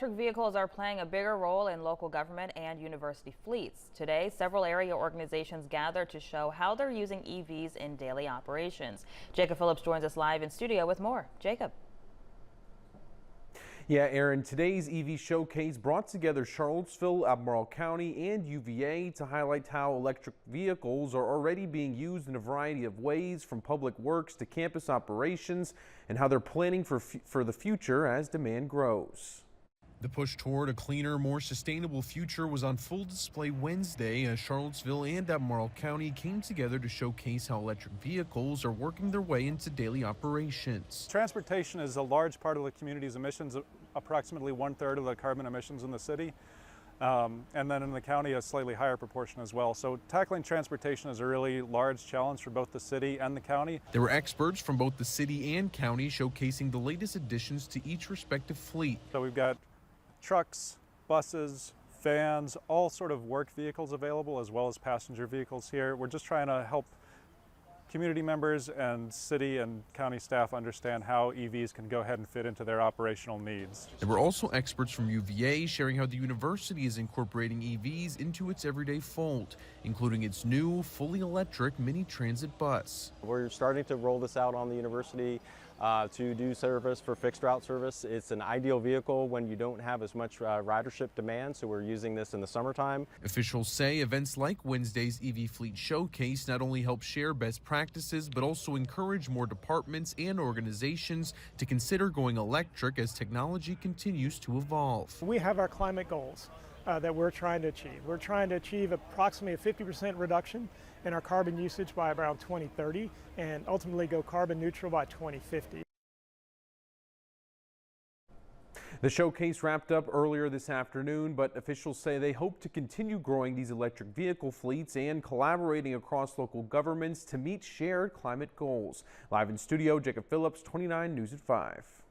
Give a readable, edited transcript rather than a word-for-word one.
Electric vehicles are playing a bigger role in local government and university fleets. Today, several area organizations gathered to show how they're using EVs in daily operations. Jacob Phillips joins us live in studio with more. Jacob. Yeah, Aaron, today's EV showcase brought together Charlottesville, Albemarle County, and UVA to highlight how electric vehicles are already being used in a variety of ways, from public works to campus operations, and how they're planning for the future as demand grows. The push toward a cleaner, more sustainable future was on full display Wednesday as Charlottesville and Albemarle County came together to showcase how electric vehicles are working their way into daily operations. Transportation is a large part of the community's emissions, approximately 1/3 of the carbon emissions in the city. And then in the county, a slightly higher proportion as well. So tackling transportation is a really large challenge for both the city and the county. There were experts from both the city and county showcasing the latest additions to each respective fleet. So we've got trucks, buses, vans, all sort of work vehicles available, as well as passenger vehicles here. We're just trying to help community members and city and county staff understand how EVs can go ahead and fit into their operational needs. There were also experts from UVA sharing how the university is incorporating EVs into its everyday fold, including its new fully electric mini transit bus. We're starting to roll this out on the university to do service for fixed route service. It's an ideal vehicle when you don't have as much ridership demand, so we're using this in the summertime. Officials say events like Wednesday's EV Fleet Showcase not only help share best practices, but also encourage more departments and organizations to consider going electric as technology continues to evolve. We have our climate goals that we're trying to achieve. We're trying to achieve approximately a 50% reduction in our carbon usage by around 2030 and ultimately go carbon neutral by 2050. The showcase wrapped up earlier this afternoon, but officials say they hope to continue growing these electric vehicle fleets and collaborating across local governments to meet shared climate goals. Live in studio, Jacob Phillips, 29 News at 5.